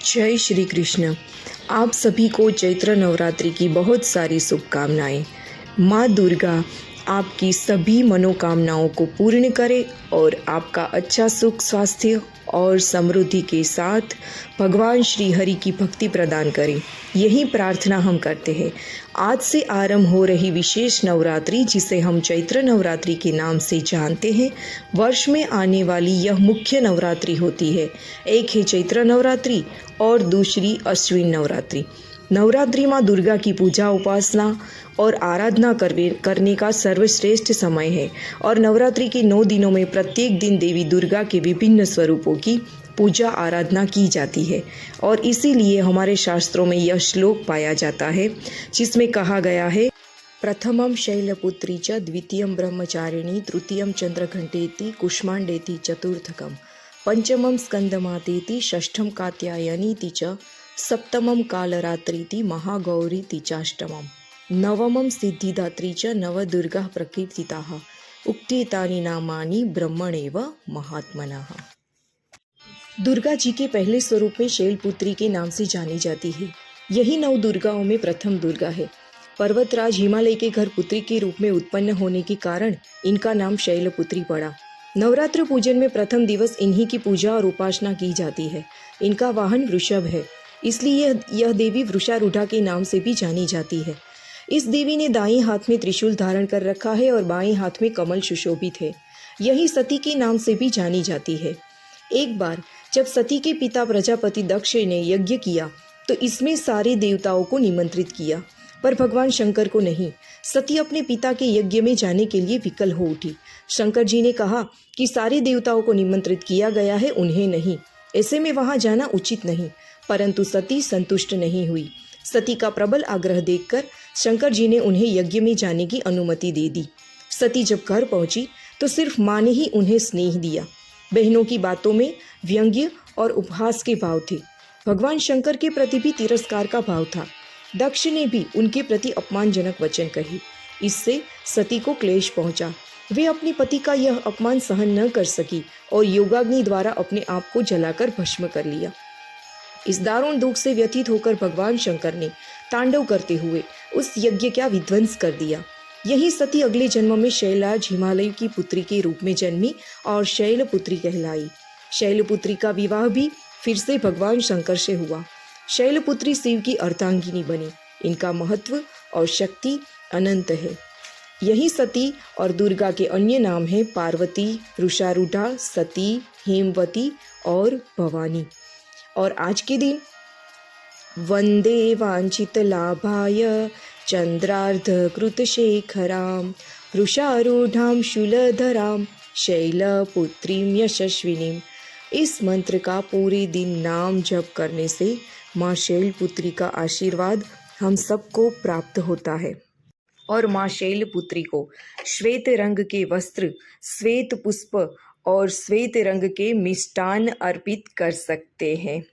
जय श्री कृष्ण। आप सभी को चैत्र नवरात्रि की बहुत सारी शुभकामनाएं। माँ दुर्गा आपकी सभी मनोकामनाओं को पूर्ण करे और आपका अच्छा सुख स्वास्थ्य और समृद्धि के साथ भगवान श्री हरि की भक्ति प्रदान करें, यही प्रार्थना हम करते हैं। आज से आरंभ हो रही विशेष नवरात्रि, जिसे हम चैत्र नवरात्रि के नाम से जानते हैं, वर्ष में आने वाली यह मुख्य नवरात्रि होती है। एक है चैत्र नवरात्रि और दूसरी अश्विन नवरात्रि। नवरात्रि माँ दुर्गा की पूजा उपासना और आराधना करने का सर्वश्रेष्ठ समय है और नवरात्रि के 9 दिनों में प्रत्येक दिन देवी दुर्गा के विभिन्न स्वरूपों की पूजा आराधना की जाती है। और इसीलिए हमारे शास्त्रों में यह श्लोक पाया जाता है जिसमें कहा गया है, प्रथमम शैलपुत्री च द्वितीयम ब्रह्मचारिणी तृतीयम चंद्रघंटेति कुष्मांडेति चतुर्थकम पंचमम स्कंदमातेति षष्ठम कात्यायनीति च सप्तमम कालरात्रीति महागौरीति चाष्टमम नवमम सिद्धिदात्री च नवदुर्गा प्रकीर्तिताः उक्तीतानि नामानि ब्रह्मणेव महात्मनः। दुर्गा जी के पहले स्वरूप में शैलपुत्री के नाम से जानी जाती है। यही 9 दुर्गाओं में प्रथम दुर्गा है। पर्वतराज हिमालय के घर पुत्री के रूप में उत्पन्न होने के कारण इनका नाम शैलपुत्री पड़ा। नवरात्र पूजन में प्रथम दिवस इन्हीं की पूजा और उपासना की जाती है। इनका वाहन वृषभ है, इसलिए यह देवी वृषारूढ़ा के नाम से भी जानी जाती है। इस देवी ने दाएं हाथ में त्रिशूल धारण कर रखा है और बाएं हाथ में कमल सुशोभित है। यही सती के नाम से भी जानी जाती है। एक बार जब सती के पिता प्रजापति दक्ष ने यज्ञ किया तो इसमें सारे देवताओं को निमंत्रित किया, पर भगवान शंकर को नहीं। सती अपने पिता के यज्ञ में जाने के लिए विकल हो उठी। शंकर जी ने कहा कि सारे देवताओं को निमंत्रित किया गया है, उन्हें नहीं, ऐसे में वहां जाना उचित नहीं। परंतु सती संतुष्ट नहीं हुई। सती का प्रबल आग्रह देखकर शंकर जी ने उन्हें यज्ञ में जाने की अनुमति दे दी। सती जब घर पहुंची तो सिर्फ माँ ने ही उन्हें स्नेह दिया। बहनों की बातों में व्यंग्य और उपहास के भाव थे। भगवान शंकर के प्रति भी तिरस्कार का भाव था। दक्ष ने भी उनके प्रति अपमानजनक वचन कहे। इससे सती को क्लेश पहुंचा। वे अपने पति का यह अपमान सहन न कर सकी और योगाग्नि द्वारा अपने आप को जलाकर भस्म कर लिया। इस दारुण दुख से व्यथित होकर भगवान शंकर ने तांडव करते हुए उस यज्ञ का विध्वंस कर दिया। यही सती अगले जन्म में शैलराज हिमालय की पुत्री के रूप में जन्मी और शैलपुत्री कहलाई। शैलपुत्री का विवाह भी फिर से भगवान शंकर से हुआ। शैलपुत्री शिव की अर्धांगिनी बनी। इनका महत्व और शक्ति अनंत है। यही सती और दुर्गा के अन्य नाम हैं पार्वती, वृषारूढ़ा, सती, हेमवती और भवानी। और आज के दिन वंदे वांछित लाभाय चंद्रार्ध कृत शेखराम वृषारूढ़ाम शूलधराम शैलपुत्रीम यशस्विनीम। इस मंत्र का पूरे दिन नाम जप करने से माँ शैलपुत्री का आशीर्वाद हम सबको प्राप्त होता है और माँ शैलपुत्री को श्वेत रंग के वस्त्र, श्वेत पुष्प और श्वेत रंग के मिष्टान अर्पित कर सकते हैं।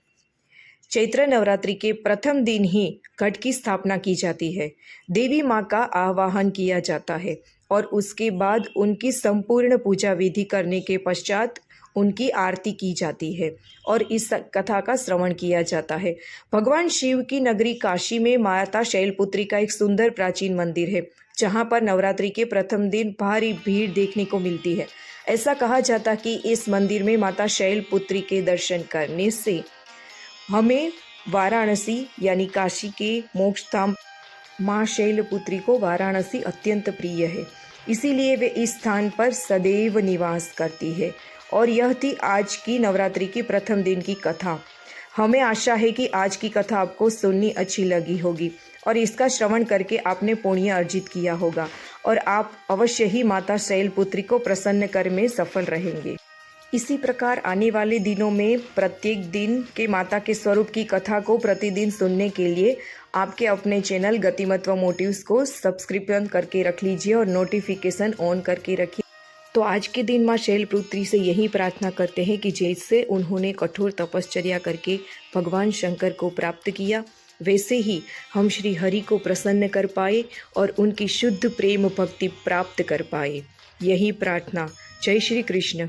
चैत्र नवरात्रि के प्रथम दिन ही घट की स्थापना की जाती है। देवी माँ का आवाहन किया जाता है और उसके बाद उनकी संपूर्ण पूजा विधि करने के पश्चात उनकी आरती की जाती है और इस कथा का श्रवण किया जाता है। भगवान शिव की नगरी काशी में माता शैलपुत्री का एक सुंदर प्राचीन मंदिर है, जहाँ पर नवरात्रि के प्रथम दिन भारी भीड़ देखने को मिलती है। ऐसा कहा जाता कि इस मंदिर में माता शैलपुत्री के दर्शन करने से हमें वाराणसी यानी काशी के मोक्ष धाम माँ शैलपुत्री को वाराणसी अत्यंत प्रिय है, इसीलिए वे इस स्थान पर सदैव निवास करती है। और यह थी आज की नवरात्रि की प्रथम दिन की कथा। हमें आशा है कि आज की कथा आपको सुननी अच्छी लगी होगी और इसका श्रवण करके आपने पुण्य अर्जित किया होगा और आप अवश्य ही माता शैलपुत्री को प्रसन्न कर में सफल रहेंगे। इसी प्रकार आने वाले दिनों में प्रत्येक दिन के माता के स्वरूप की कथा को प्रतिदिन सुनने के लिए आपके अपने चैनल गतिमत्व मोटिव्स को सब्सक्रिप्शन करके रख लीजिए और नोटिफिकेशन ऑन करके रखिए। तो आज के दिन माँ शैलपुत्री से यही प्रार्थना करते हैं कि जैसे उन्होंने कठोर तपश्चर्या करके भगवान शंकर को प्राप्त किया, वैसे ही हम श्री हरि को प्रसन्न कर पाए और उनकी शुद्ध प्रेम भक्ति प्राप्त कर पाए। यही प्रार्थना। जय श्री कृष्ण।